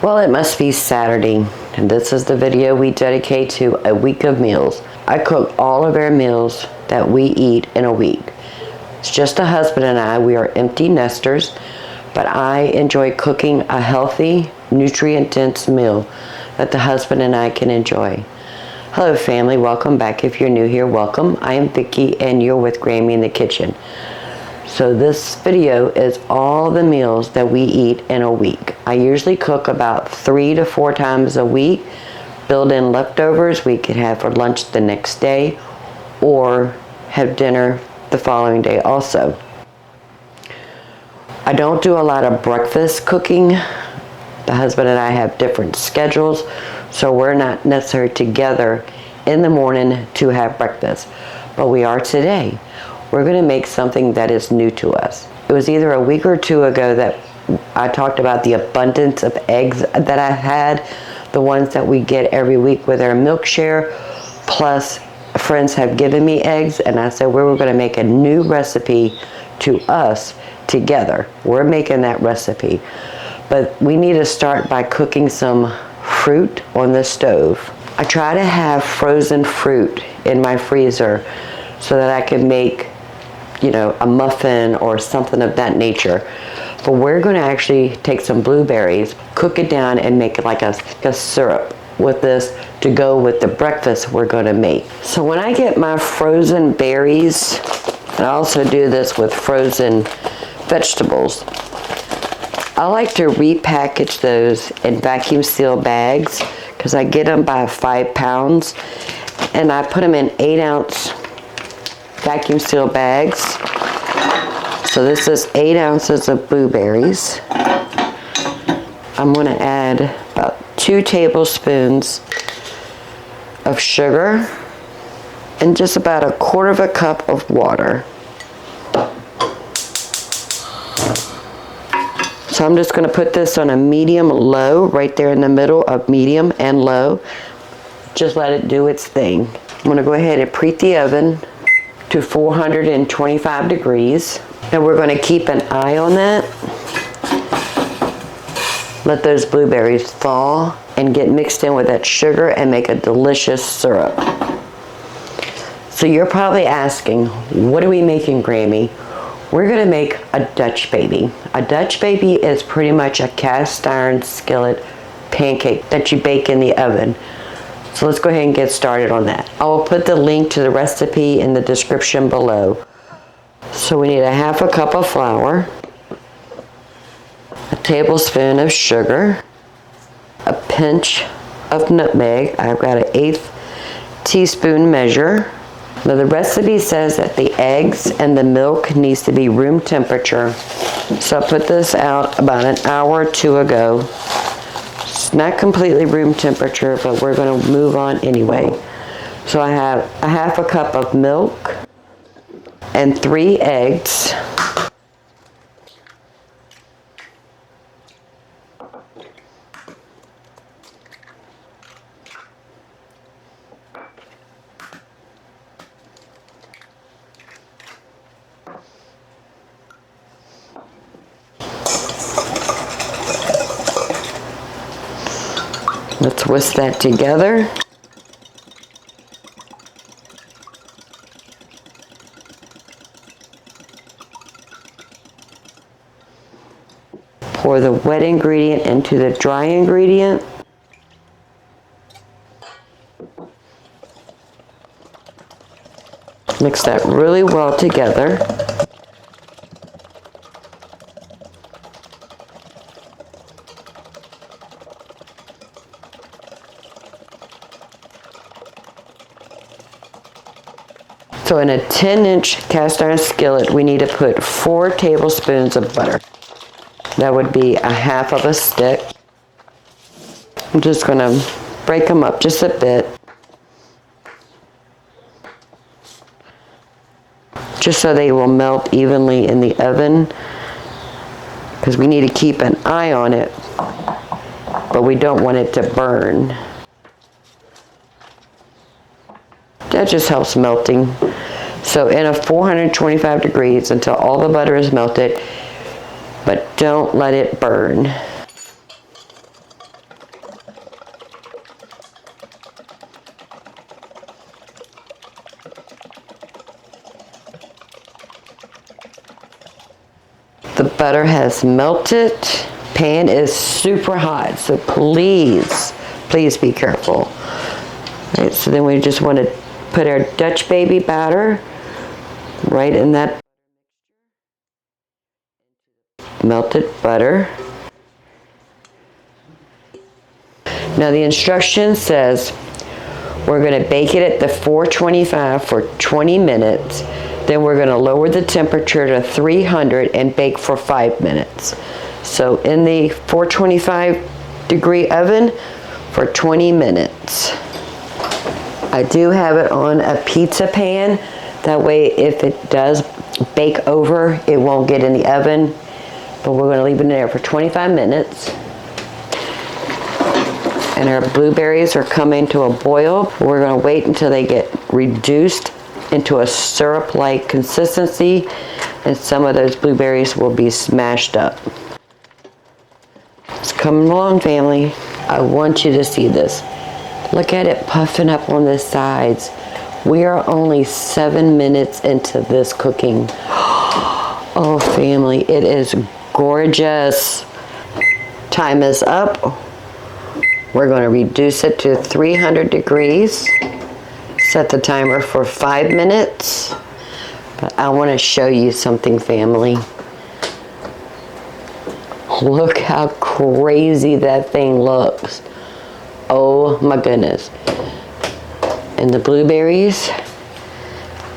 Well, it must be Saturday, and this is the video we dedicate to a week of meals. I cook all of our meals that we eat in a week. It's just the husband and I. We are empty nesters, but I enjoy cooking a healthy, nutrient-dense meal that the husband and I can enjoy. Hello family, welcome back. If you're new here, welcome. I am Vicki and you're with Grammy in the Kitchen. So this video is all the meals that we eat in a week. I usually cook about 3 to 4 times a week, build in leftovers we could have for lunch the next day or have dinner the following day also. I don't do a lot of breakfast cooking. The husband and I have different schedules, so we're not necessarily together in the morning to have breakfast, but we are today. We're going to make something that is new to us. It was either a week or two ago that I talked about the abundance of eggs that I had, the ones that we get every week with our milk share, plus friends have given me eggs, and I said we were going to make a new recipe to us together. We're making that recipe, but we need to start by cooking some fruit on the stove. I try to have frozen fruit in my freezer so that I can make, you know, a muffin or something of that nature. But we're going to actually take some blueberries, cook it down, and make it like a syrup with this to go with the breakfast we're going to make. So when I get my frozen berries, and I also do this with frozen vegetables, I like to repackage those in vacuum seal bags because I get them by 5 pounds, and I put them in 8-ounce vacuum seal bags. So this is 8 ounces of blueberries. I'm going to add about 2 tablespoons of sugar and just about 1/4 cup of water. So I'm just going to put this on a medium-low, right there in the middle of medium and low. Just let it do its thing. I'm going to go ahead and preheat the oven to 425 degrees. And we're going to keep an eye on that. Let those blueberries thaw and get mixed in with that sugar and make a delicious syrup. So you're probably asking, what are we making, Grammy? We're going to make a Dutch baby. A Dutch baby is pretty much a cast iron skillet pancake that you bake in the oven. So let's go ahead and get started on that. I will put the link to the recipe in the description below. So we need 1/2 cup of flour, a tablespoon of sugar, a pinch of nutmeg. I've got an 1/8 teaspoon measure. Now the recipe says that the eggs and the milk needs to be room temperature. So I put this out about an hour or two ago. It's not completely room temperature, but we're going to move on anyway. So I have 1/2 cup of milk and 3 eggs. Let's whisk that together. Pour the wet ingredient into the dry ingredient. Mix that really well together. So in a 10-inch cast iron skillet, we need to put 4 tablespoons of butter. That would be 1/2 stick. I'm just going to break them up just a bit, just so they will melt evenly in the oven, because we need to keep an eye on it, but we don't want it to burn. That just helps melting. So in a 425 degrees until all the butter is melted, but don't let it burn. The butter has melted. Pan is super hot, so please be careful. All right, so then we just want to put our Dutch baby batter right in that melted butter. Now the instruction says we're going to bake it at the 425 for 20 minutes. Then we're going to lower the temperature to 300 and bake for 5 minutes. So in the 425 degree oven for 20 minutes. I do have it on a pizza pan. That way if it does bake over, it won't get in the oven. But we're going to leave it in there for 25 minutes. And our blueberries are coming to a boil. We're going to wait until they get reduced into a syrup-like consistency, and some of those blueberries will be smashed up. It's coming along, family. I want you to see this. Look at it puffing up on the sides. We are only 7 minutes into this cooking. Oh, family, it is gorgeous. Time is up. We're going to reduce it to 300 degrees. Set the timer for 5 minutes. But I want to show you something, family. Look how crazy that thing looks. Oh my goodness. And the blueberries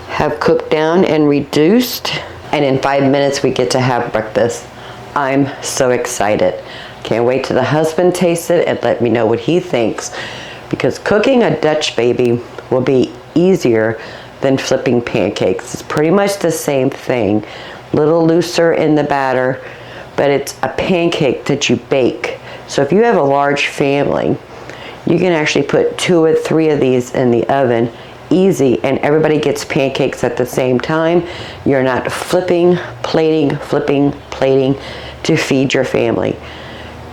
have cooked down and reduced. And in 5 minutes we get to have breakfast. I'm so excited. Can't wait till the husband tastes it and let me know what he thinks. Because cooking a Dutch baby will be easier than flipping pancakes. It's pretty much the same thing. Little looser in the batter, but it's a pancake that you bake. So if you have a large family, you can actually put 2 or 3 of these in the oven, easy, and everybody gets pancakes at the same time. You're not flipping, plating to feed your family.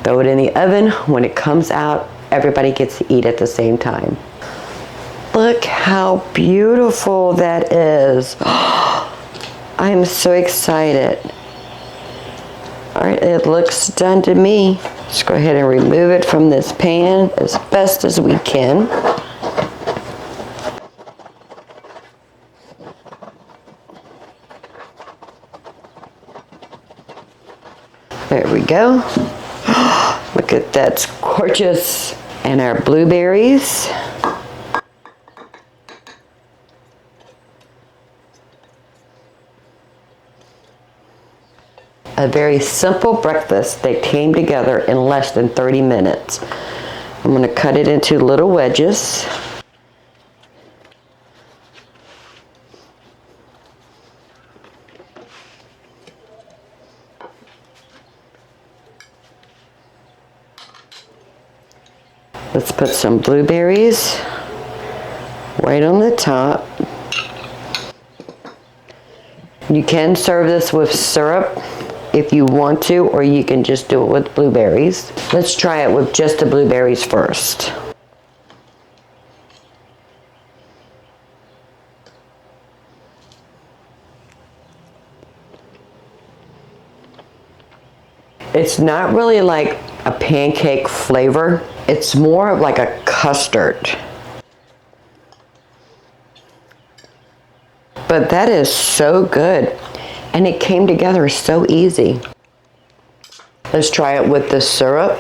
Throw it in the oven. When it comes out, everybody gets to eat at the same time. Look how beautiful that is. I'm so excited. All right, it looks done to me. Let's go ahead and remove it from this pan as best as we can. There we go. Look at that, it's gorgeous. And our blueberries. A very simple breakfast that came together in less than 30 minutes. I'm going to cut it into little wedges. Let's put some blueberries right on the top. You can serve this with syrup if you want to, or you can just do it with blueberries. Let's try it with just the blueberries first. It's not really like a pancake flavor. It's more of like a custard. But that is so good. And it came together so easy. Let's try it with the syrup.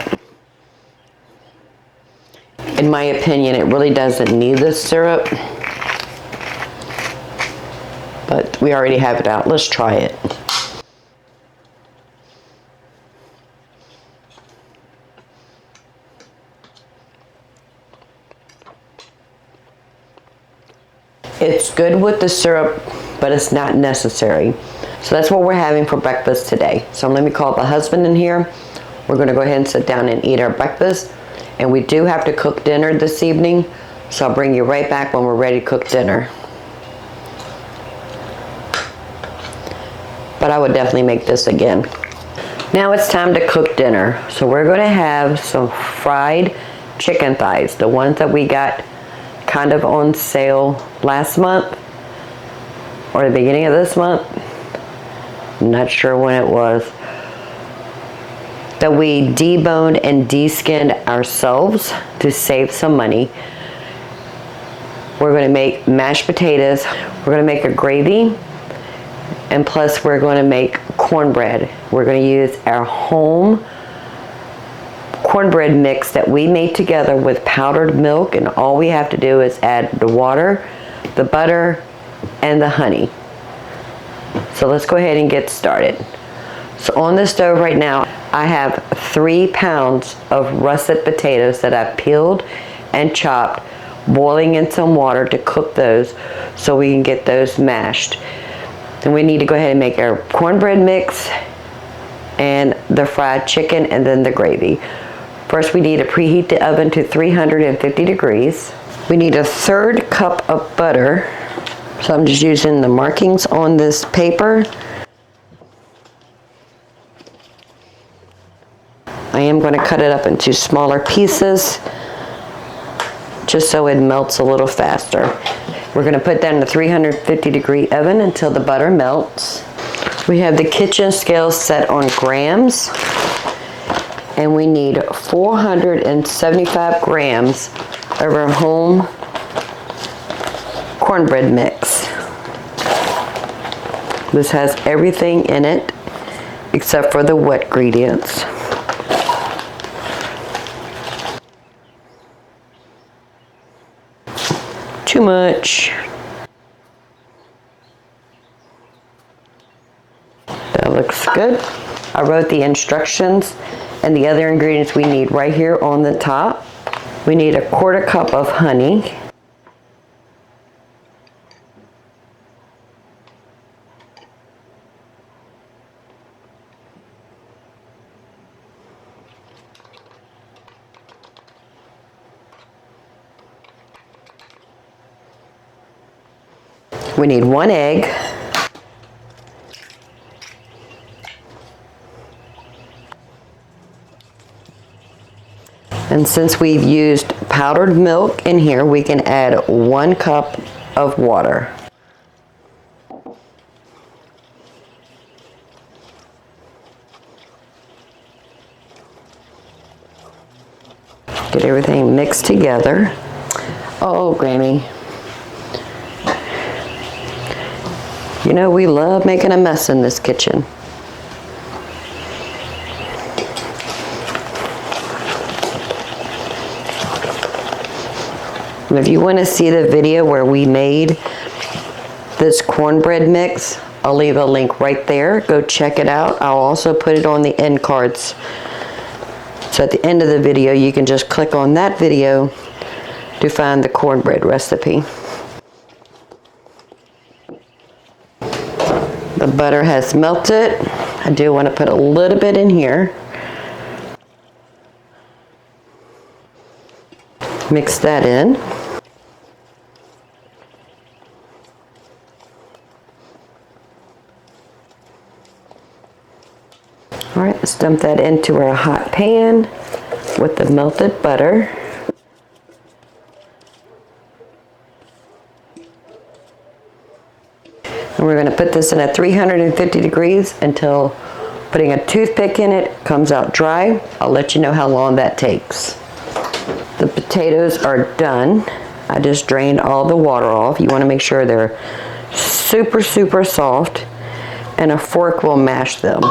In my opinion, it really doesn't need the syrup. But we already have it out. Let's try it. It's good with the syrup, but it's not necessary. So that's what we're having for breakfast today. So let me call the husband in here. We're going to go ahead and sit down and eat our breakfast. And we do have to cook dinner this evening. So I'll bring you right back when we're ready to cook dinner. But I would definitely make this again. Now it's time to cook dinner. So we're going to have some fried chicken thighs. The ones that we got kind of on sale last month or the beginning of this month. I'm not sure when it was, that we deboned and de-skinned ourselves to save some money. We're going to make mashed potatoes. We're going to make a gravy. And plus we're going to make cornbread. We're going to use our home cornbread mix that we made together with powdered milk, and all we have to do is add the water, the butter, and the honey. So let's go ahead and get started. So on the stove right now, I have 3 pounds of russet potatoes that I peeled and chopped, boiling in some water to cook those so we can get those mashed. Then we need to go ahead and make our cornbread mix and the fried chicken and then the gravy. First we need to preheat the oven to 350 degrees. We need a 1/3 cup of butter. So I'm just using the markings on this paper. I am going to cut it up into smaller pieces just so it melts a little faster. We're going to put that in the 350 degree oven until the butter melts. We have the kitchen scale set on grams, and we need 475 grams of our home cornbread mix. This has everything in it except for the wet ingredients. Too much. That looks good. I wrote the instructions and the other ingredients we need right here on the top. We need a 1/4 cup of honey. We need 1 egg. And since we've used powdered milk in here, we can add 1 cup of water. Get everything mixed together. Oh, Grammy. You know, we love making a mess in this kitchen. And if you want to see the video where we made this cornbread mix, I'll leave a link right there. Go check it out. I'll also put it on the end cards. So at the end of the video, you can just click on that video to find the cornbread recipe. The butter has melted. I do want to put a little bit in here. Mix that in. All right, let's dump that into our hot pan with the melted butter. And we're going to put this in at 350 degrees until putting a toothpick in it comes out dry. I'll let you know how long that takes. The potatoes are done. I just drained all the water off. You want to make sure they're super, super soft, and a fork will mash them.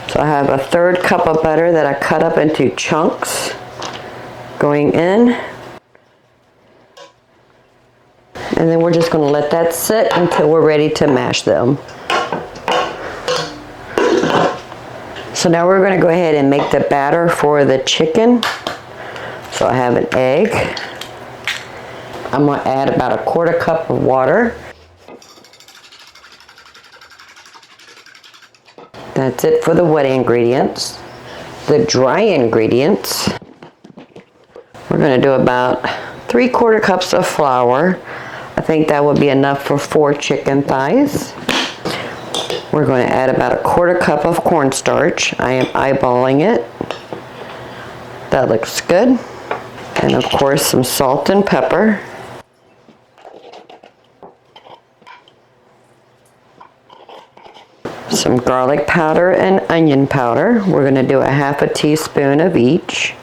So I have a 1/3 cup of butter that I cut up into chunks going in. And then we're just going to let that sit until we're ready to mash them. So now we're going to go ahead and make the batter for the chicken. So I have an egg. I'm going to add about a 1/4 cup of water. That's it for the wet ingredients. The dry ingredients, we're going to do about 3/4 cups of flour. I think that would be enough for 4 chicken thighs. We're going to add about a 1/4 cup of cornstarch. I am eyeballing it. That looks good. And of course some salt and pepper. some garlic powder and onion powder. We're going to do a half a teaspoon of each.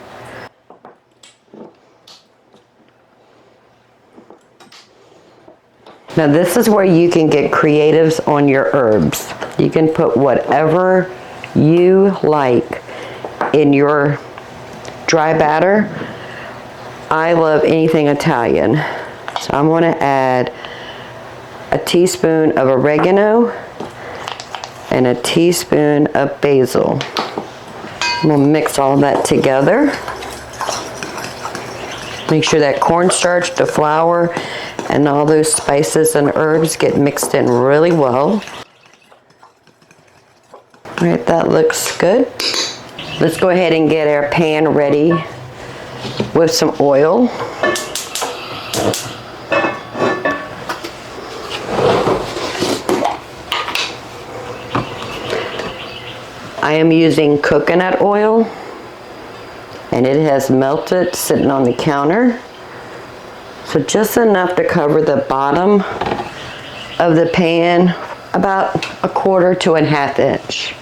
Now this is where you can get creatives on your herbs. You can put whatever you like in your dry batter. I love anything Italian. So I'm going to add a teaspoon of oregano and a teaspoon of basil. We'll mix all that together. Make sure that cornstarch, the flour, and all those spices and herbs get mixed in really well. All right, that looks good. Let's go ahead and get our pan ready with some oil. I am using coconut oil, and it has melted sitting on the counter. So just enough to cover the bottom of the pan, about 1/4 to 1/2 inch.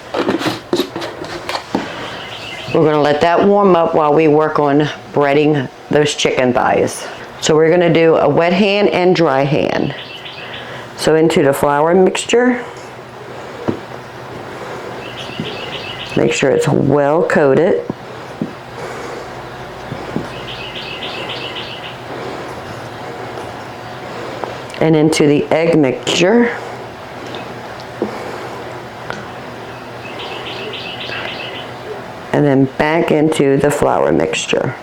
We're going to let that warm up while we work on breading those chicken thighs. So we're going to do a wet hand and dry hand. So into the flour mixture. Make sure it's well coated. And into the egg mixture. And then back into the flour mixture.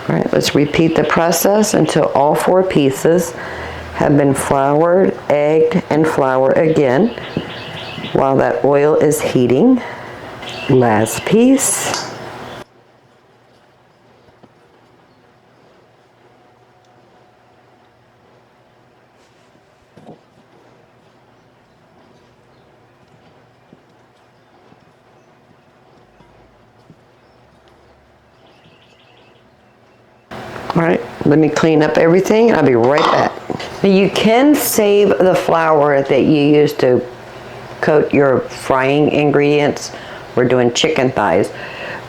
All right, let's repeat the process until all 4 pieces have been floured, egged, and flour again while that oil is heating. Last piece. All right, let me clean up everything. I'll be right back. Now you can save the flour that you use to coat your frying ingredients. We're doing chicken thighs,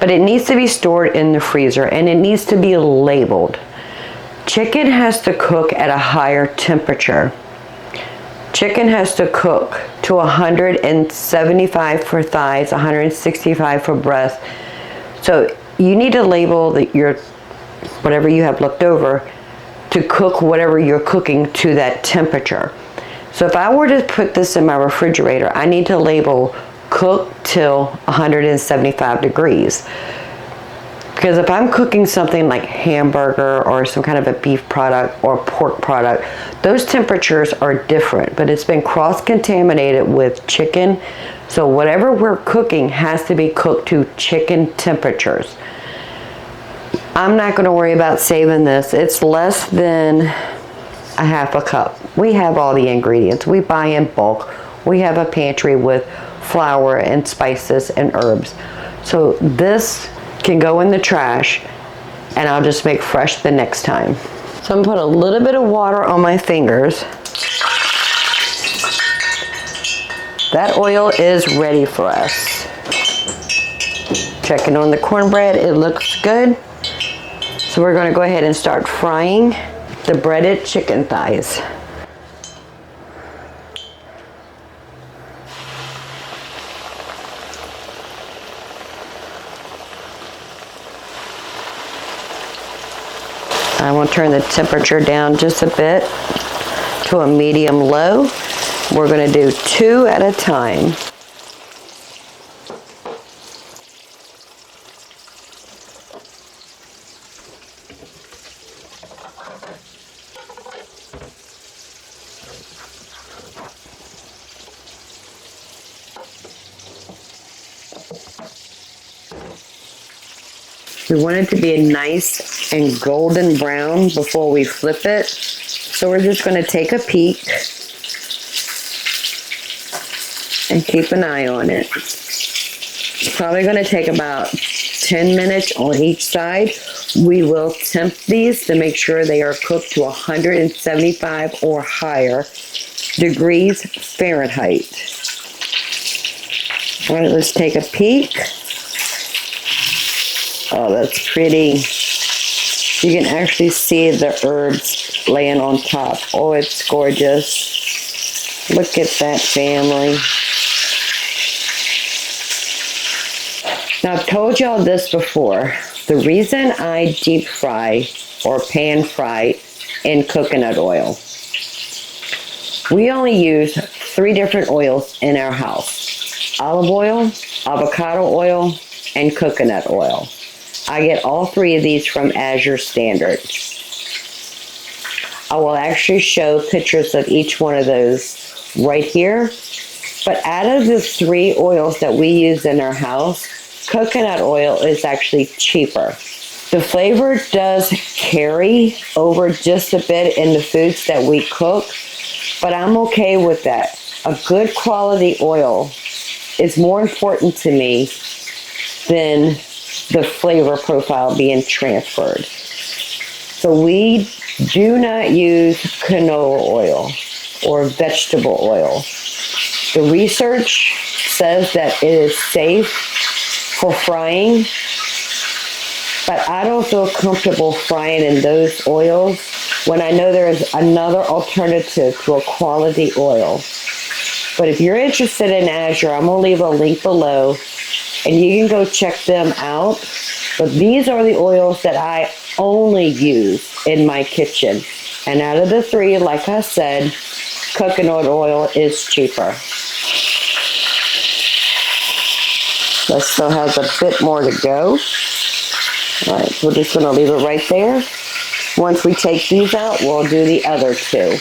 but it needs to be stored in the freezer and it needs to be labeled. Chicken has to cook at a higher temperature. Chicken has to cook to 175 for thighs, 165 for breast. So you need to label your whatever you have left over to cook whatever you're cooking to that temperature. So if I were to put this in my refrigerator, I need to label cook till 175 degrees. Because if I'm cooking something like hamburger or some kind of a beef product or pork product, those temperatures are different, but it's been cross-contaminated with chicken. So whatever we're cooking has to be cooked to chicken temperatures. I'm not going to worry about saving this. It's less than a 1/2 cup. We have all the ingredients. We buy in bulk. We have a pantry with flour and spices and herbs. So this can go in the trash and I'll just make fresh the next time. So I'm going to put a little bit of water on my fingers. That oil is ready for us. Checking on the cornbread, it looks good. So we're going to go ahead and start frying the breaded chicken thighs. I want to turn the temperature down just a bit to a medium low. We're going to do 2 at a time. We want it to be nice and golden brown before we flip it. So we're just going to take a peek and keep an eye on it. Probably going to take about 10 minutes on each side. We will temp these to make sure they are cooked to 175 or higher degrees Fahrenheit. All right, let's take a peek. Oh, that's pretty. You can actually see the herbs laying on top. Oh, it's gorgeous. Look at that, family. Now, I've told y'all this before. The reason I deep fry or pan fry in coconut oil, we only use 3 different oils in our house: olive oil, avocado oil, and coconut oil. I get all 3 of these from Azure Standard. I will actually show pictures of each one of those right here. But out of the 3 oils that we use in our house, coconut oil is actually cheaper. The flavor does carry over just a bit in the foods that we cook, but I'm okay with that. A good quality oil is more important to me than the flavor profile being transferred. So we do not use canola oil or vegetable oil. The research says that it is safe for frying, but I don't feel comfortable frying in those oils when I know there is another alternative to a quality oil. But if you're interested in Azure, I'm going to leave a link below and you can go check them out. But these are the oils that I only use in my kitchen. And out of the 3, like I said, coconut oil is cheaper. That still has a bit more to go. All right, we're just going to leave it right there. Once we take these out, we'll do the other 2.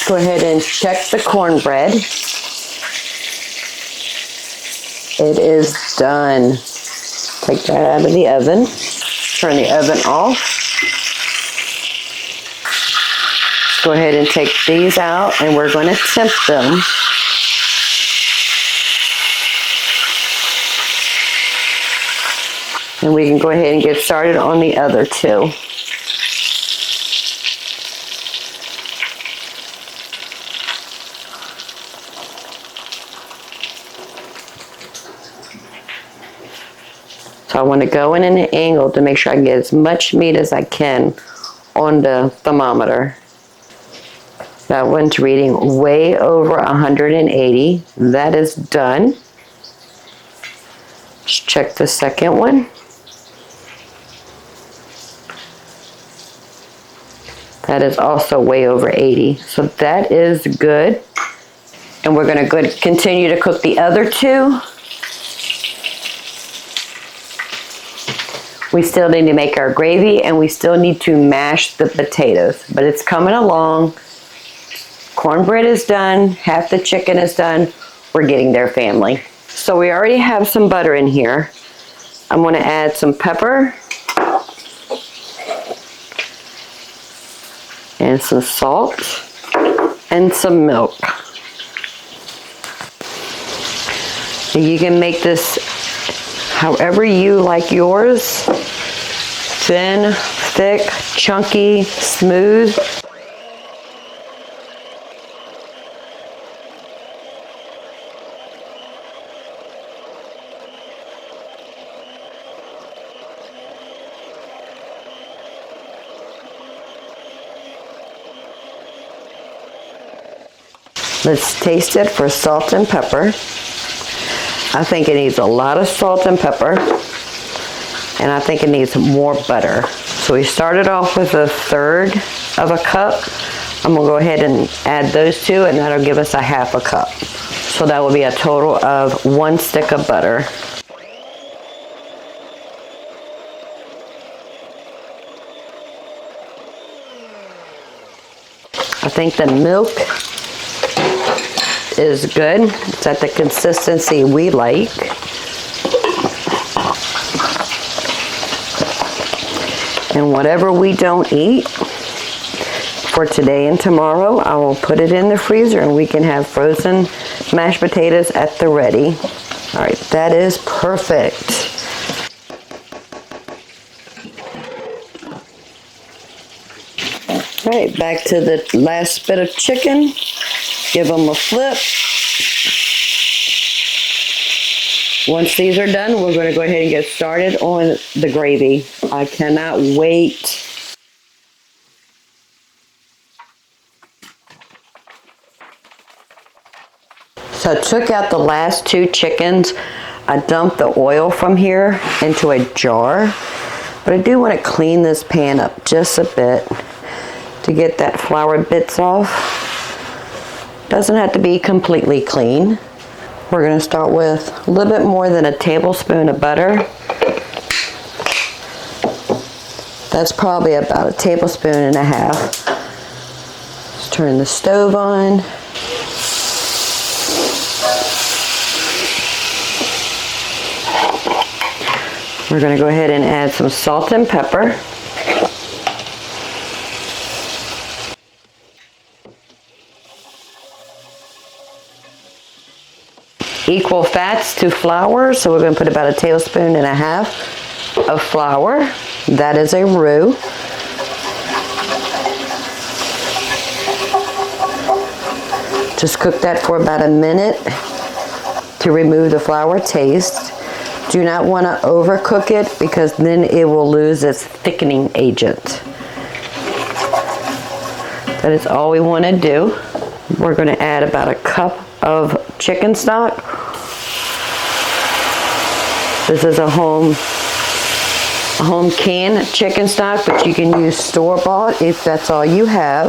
Go ahead and check the cornbread. It is done. Take that out of the oven. Turn the oven off. Go ahead and take these out, and we're going to temp them. And we can go ahead and get started on the other 2. So I want to go in an angle to make sure I get as much meat as I can on the thermometer. That one's reading way over 180. That is done. Let's check the second one. That is also way over 80. So that is good. And we're going to continue to cook the other 2. We still need to make our gravy, and we still need to mash the potatoes. But it's coming along. Cornbread is done. Half the chicken is done. We're getting there, family. So we already have some butter in here. I'm going to add some pepper. And some salt. And some milk. And you can make this however you like yours. Thin, thick, chunky, smooth. Let's taste it for salt and pepper. I think it needs a lot of salt and pepper, and I think it needs more butter. So we started off with 1/3 of a cup. I'm gonna go ahead and add those 2, and that'll give us a 1/2 cup. So that will be a total of 1 stick of butter. I think the milk is good. It's at the consistency we like. And whatever we don't eat for today and tomorrow, I will put it in the freezer and we can have frozen mashed potatoes at the ready. All right, that is perfect. All right, back to the last bit of chicken. Give them a flip. Once these are done, we're going to go ahead and get started on the gravy. I cannot wait. So I took out the last 2 chickens. I dumped the oil from here into a jar. But I do want to clean this pan up just a bit to get that flour bits off. Doesn't have to be completely clean. We're going to start with a little bit more than a tablespoon of butter. That's probably about a tablespoon and a half. Let's turn the stove on. We're going to go ahead and add some salt and pepper. Equal fats to flour, so we're going to put about a tablespoon and a half of flour. That is a roux. Just cook that for about a minute to remove the flour taste. Do not want to overcook it because then it will lose its thickening agent. That is all we want to do. We're going to add about a cup of chicken stock. This is a home canned chicken stock, but you can use store-bought if that's all you have.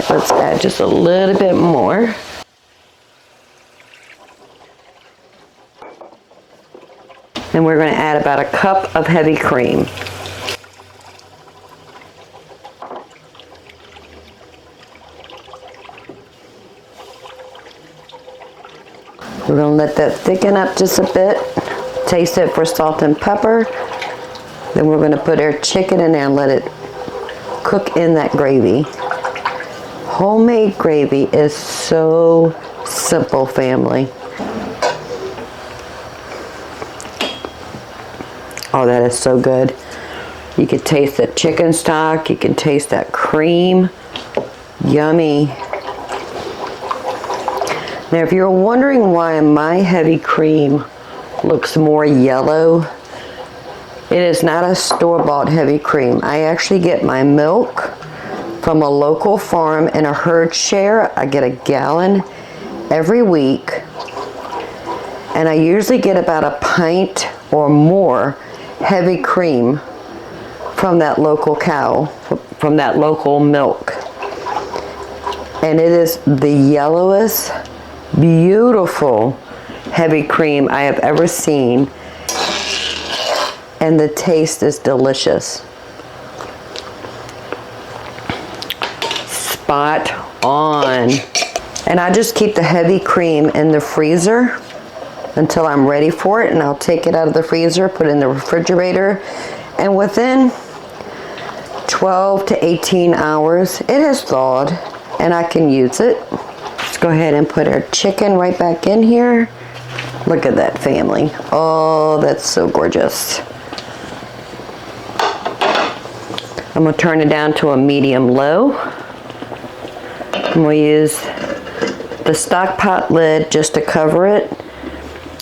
Let's add just a little bit more. And we're going to add about a cup of heavy cream. We're going to let that thicken up just a bit. Taste it for salt and pepper. Then we're going to put our chicken in there and let it cook in that gravy. Homemade gravy is so simple, family. Oh, that is so good. You can taste that chicken stock. You can taste that cream. Yummy. Now, if you're wondering why my heavy cream looks more yellow, it is not a store-bought heavy cream. I actually get my milk from a local farm in a herd share. I get a gallon every week, and I usually get about a pint or more heavy cream from that local cow, from that local milk. And it is the yellowest, beautiful heavy cream I have ever seen, and the taste is delicious. Spot on. And I just keep the heavy cream in the freezer until I'm ready for it, and I'll take it out of the freezer, put it in the refrigerator, and within 12 to 18 hours it has thawed and I can use it. Let's go ahead and put our chicken right back in here. Look at that, family. Oh, that's so gorgeous. I'm going to turn it down to a medium-low. I'm going to use the stock pot lid just to cover it.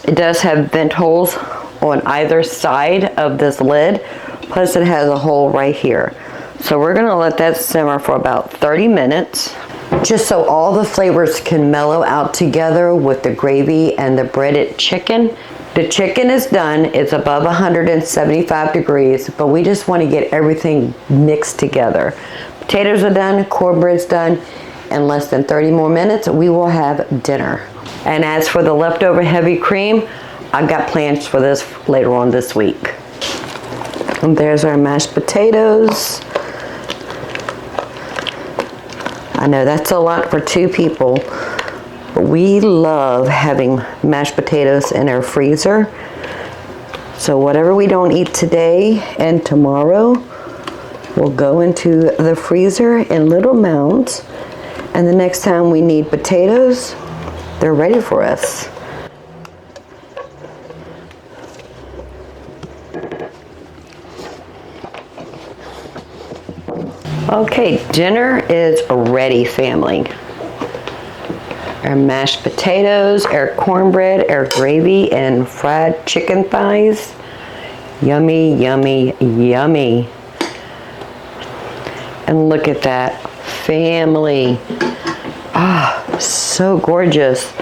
It does have vent holes on either side of this lid, plus it has a hole right here. So we're going to let that simmer for about 30 minutes, just so all the flavors can mellow out together with the gravy and the breaded chicken. The chicken is done. It's above 175 degrees, but we just want to get everything mixed together. Potatoes are done, cornbread's done. In less than 30 more minutes, we will have dinner. And as for the leftover heavy cream, I've got plans for this later on this week. And there's our mashed potatoes. I know that's a lot for 2 people, but we love having mashed potatoes in our freezer. So whatever we don't eat today and tomorrow, will go into the freezer in little mounds, and the next time we need potatoes, they're ready for us. Okay, dinner is ready, family. Our mashed potatoes, our cornbread, our gravy, and fried chicken thighs. Yummy, yummy, yummy. And look at that, family. Ah, so gorgeous.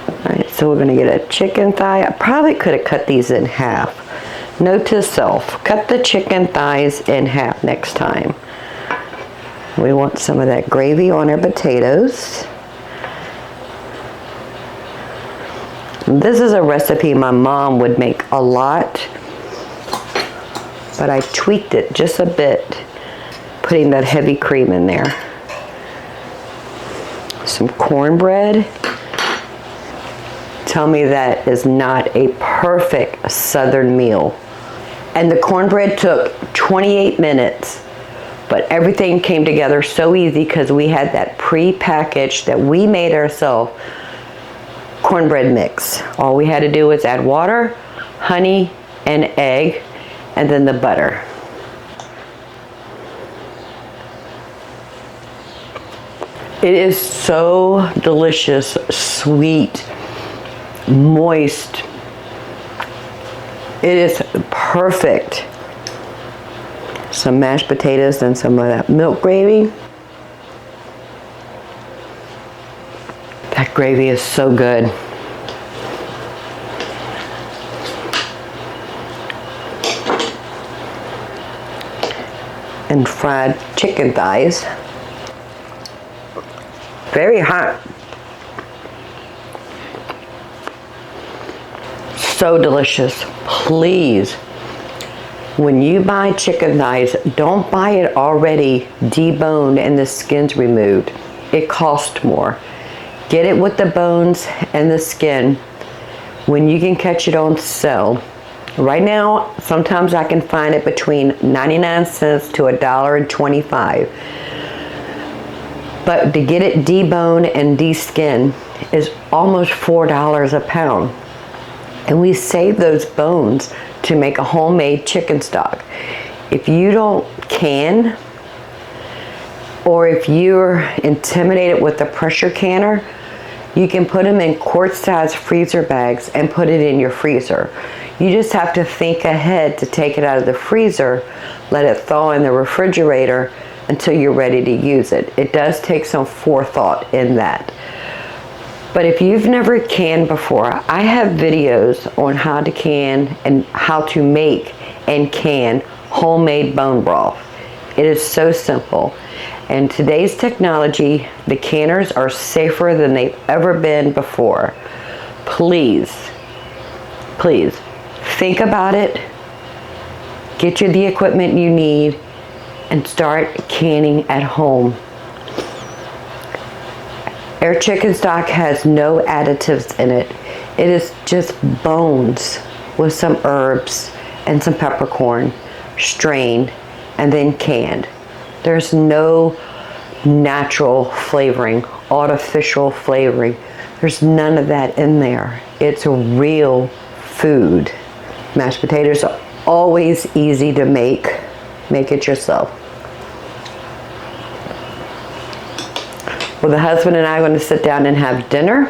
All right, so we're gonna get a chicken thigh. I probably could have cut these in half. Note to self, cut the chicken thighs in half next time. We want some of that gravy on our potatoes. This is a recipe my mom would make a lot, but I tweaked it just a bit, putting that heavy cream in there. Some cornbread. Tell me that is not a perfect Southern meal. And the cornbread took 28 minutes, but everything came together so easy because we had that pre-packaged that we made ourselves cornbread mix. All we had to do was add water, honey, and egg, and then the butter. It is so delicious, sweet, moist. It is perfect. Some mashed potatoes and some of that milk gravy. That gravy is so good. And fried chicken thighs. Very hot. So delicious. Please, when you buy chicken thighs, don't buy it already deboned and the skin's removed. It costs more. Get it with the bones and the skin when you can catch it on sale. Right now, sometimes I can find it between 99 cents to $1.25. But to get it deboned and de-skinned is almost $4 a pound. And we save those bones to make a homemade chicken stock. If you don't can, or if you're intimidated with the pressure canner, you can put them in quart-sized freezer bags and put it in your freezer. You just have to think ahead to take it out of the freezer, let it thaw in the refrigerator until you're ready to use it. It does take some forethought in that. But if you've never canned before, I have videos on how to can and how to make and can homemade bone broth. It is so simple. And today's technology, the canners are safer than they've ever been before. Please, please, think about it. Get you the equipment you need and start canning at home. Our chicken stock has no additives in it. It is just bones with some herbs and some peppercorn, strained and then canned. There's no natural flavoring, artificial flavoring. There's none of that in there. It's real food. Mashed potatoes are always easy to make. Make it yourself. Well, the husband and I are going to sit down and have dinner.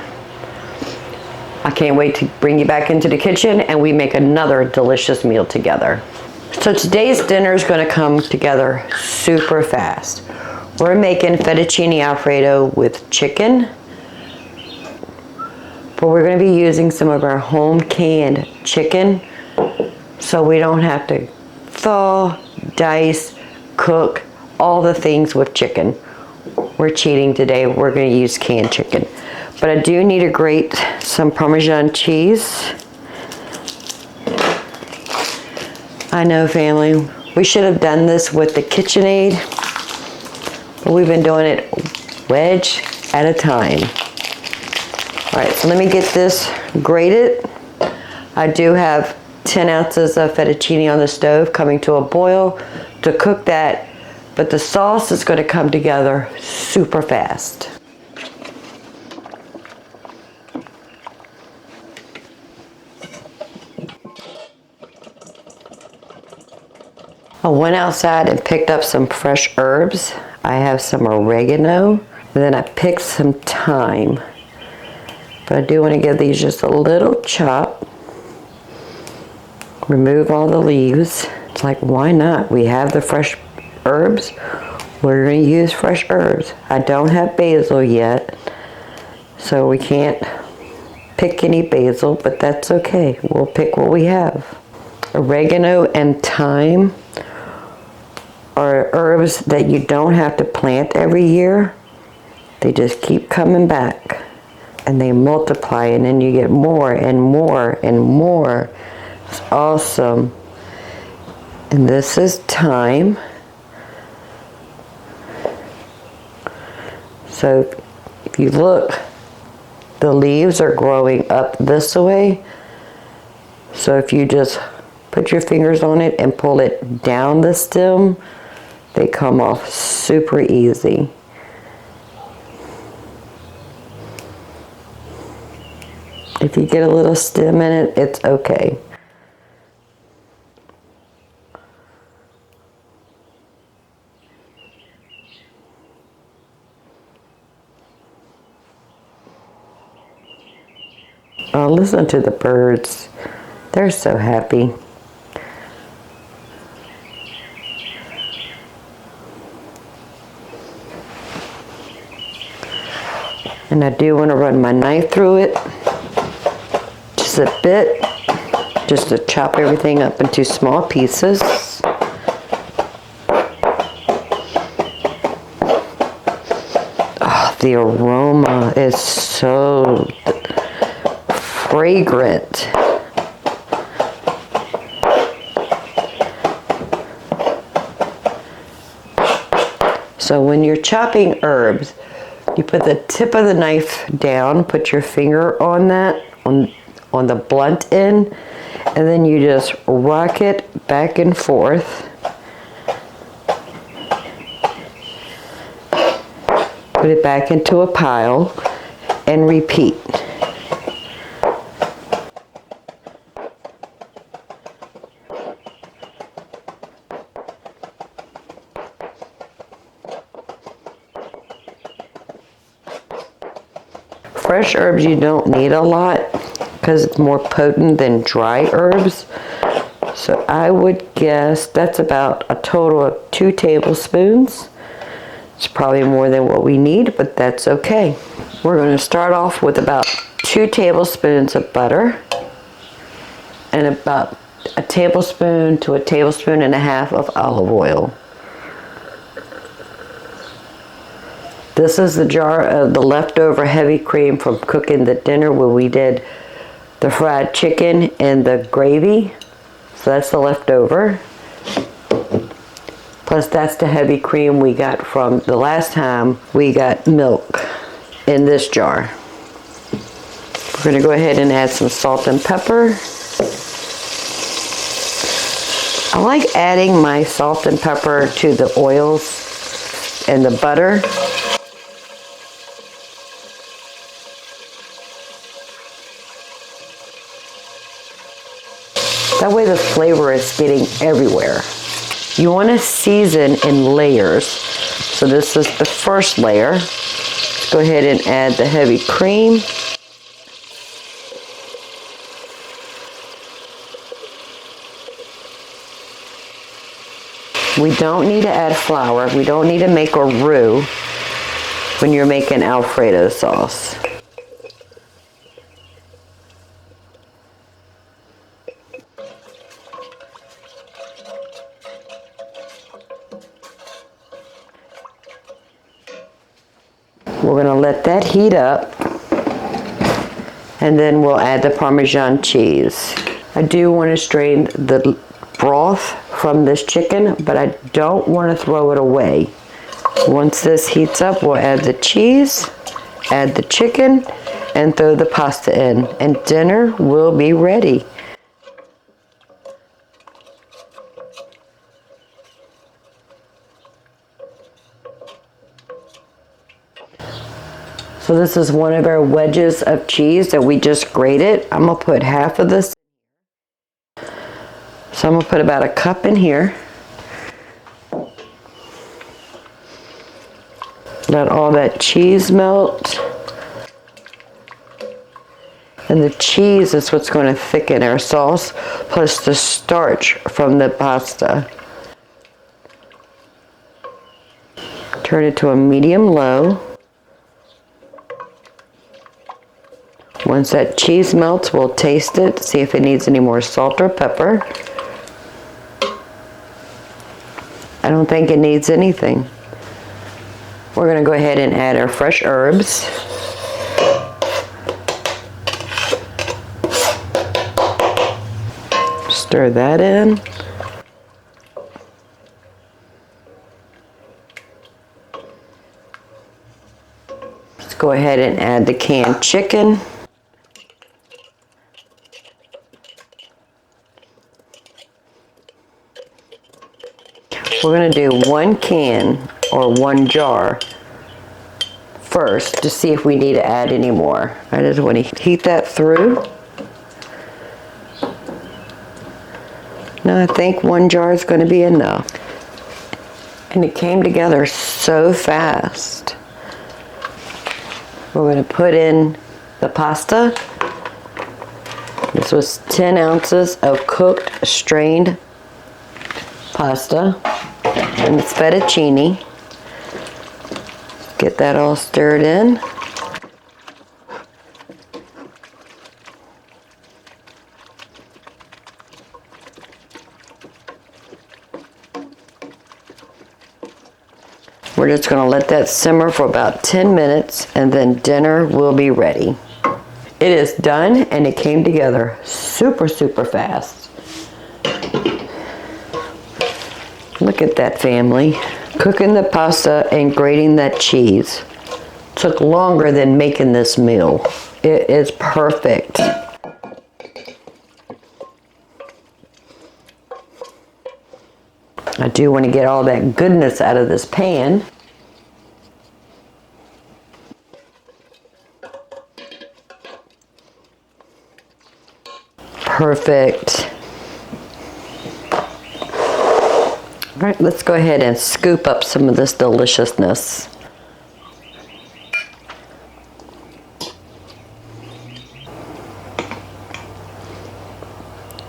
I can't wait to bring you back into the kitchen and we make another delicious meal together. So today's dinner is going to come together super fast. We're making fettuccine alfredo with chicken, but we're going to be using some of our home canned chicken so we don't have to thaw, dice, cook, all the things with chicken. We're cheating today. We're going to use canned chicken. But I do need to grate some Parmesan cheese. I know, family, we should have done this with the KitchenAid, but we've been doing it wedge at a time. All right, so let me get this grated. I do have 10 ounces of fettuccine on the stove coming to a boil. To cook that, but the sauce is going to come together super fast. I went outside and picked up some fresh herbs. I have some oregano, and then I picked some thyme. But I do want to give these just a little chop. Remove all the leaves. It's like, why not? We have the fresh herbs. We're going to use fresh herbs. I don't have basil yet, so we can't pick any basil, but that's okay. We'll pick what we have. Oregano and thyme are herbs that you don't have to plant every year. They just keep coming back and they multiply, and then you get more and more and more. It's awesome. And this is thyme. So if you look, the leaves are growing up this way. So if you just put your fingers on it and pull it down the stem, they come off super easy. If you get a little stem in it, it's okay. Oh, listen to the birds. They're so happy. And I do want to run my knife through it just a bit, just to chop everything up into small pieces. Oh, the aroma is so fragrant. So when you're chopping herbs, you put the tip of the knife down, put your finger on that, on the blunt end, and then you just rock it back and forth. Put it back into a pile and repeat. Fresh herbs you don't need a lot because it's more potent than dry herbs. So I would guess that's about a total of 2 tablespoons. It's probably more than what we need, but that's okay. We're going to start off with about 2 tablespoons of butter and about a tablespoon to a tablespoon and a half of olive oil. This is the jar of the leftover heavy cream from cooking the dinner where we did the fried chicken and the gravy. So that's the leftover. Plus that's the heavy cream we got from the last time we got milk in this jar. We're going to go ahead and add some salt and pepper. I like adding my salt and pepper to the oils and the butter. That way the flavor is getting everywhere. You want to season in layers. So this is the first layer. Let's go ahead and add the heavy cream. We don't need to add flour. We don't need to make a roux when you're making Alfredo sauce. We're going to let that heat up, and then we'll add the Parmesan cheese. I do want to strain the broth from this chicken, but I don't want to throw it away. Once this heats up, we'll add the cheese, add the chicken, and throw the pasta in, and dinner will be ready. So this is one of our wedges of cheese that we just grated. I'm gonna put half of this. So I'm gonna put about a cup in here. Let all that cheese melt. And the cheese is what's going to thicken our sauce, plus the starch from the pasta. Turn it to a medium-low. Once that cheese melts, we'll taste it, see if it needs any more salt or pepper. I don't think it needs anything. We're going to go ahead and add our fresh herbs. Stir that in. Let's go ahead and add the canned chicken. We're going to do 1 can or 1 jar first to see if we need to add any more. I just want to heat that through. No, I think 1 jar is going to be enough. And it came together so fast. We're going to put in the pasta. This was 10 ounces of cooked, strained pasta. And it's fettuccine. Get that all stirred in. We're just going to let that simmer for about 10 minutes and then dinner will be ready. It is done and it came together super fast. Look at that, family. Cooking the pasta and grating that cheese took longer than making this meal. It is perfect. I do want to get all that goodness out of this pan. Perfect. All right, let's go ahead and scoop up some of this deliciousness.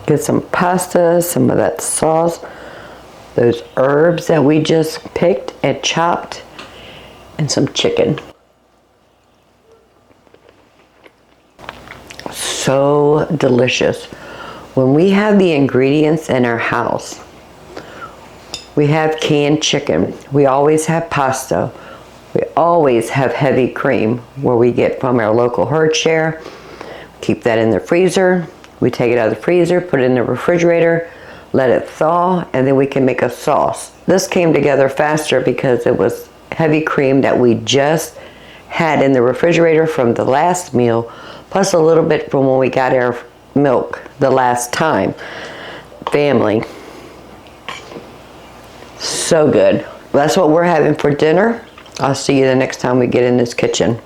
Get some pasta, some of that sauce, those herbs that we just picked and chopped, and some chicken. So delicious. When we have the ingredients in our house, we have canned chicken. We always have pasta. We always have heavy cream where we get from our local herd share. Keep that in the freezer. We take it out of the freezer, put it in the refrigerator, let it thaw, and then we can make a sauce. This came together faster because it was heavy cream that we just had in the refrigerator from the last meal, plus a little bit from when we got our milk the last time. Family. So good. That's what we're having for dinner. I'll see you the next time we get in this kitchen.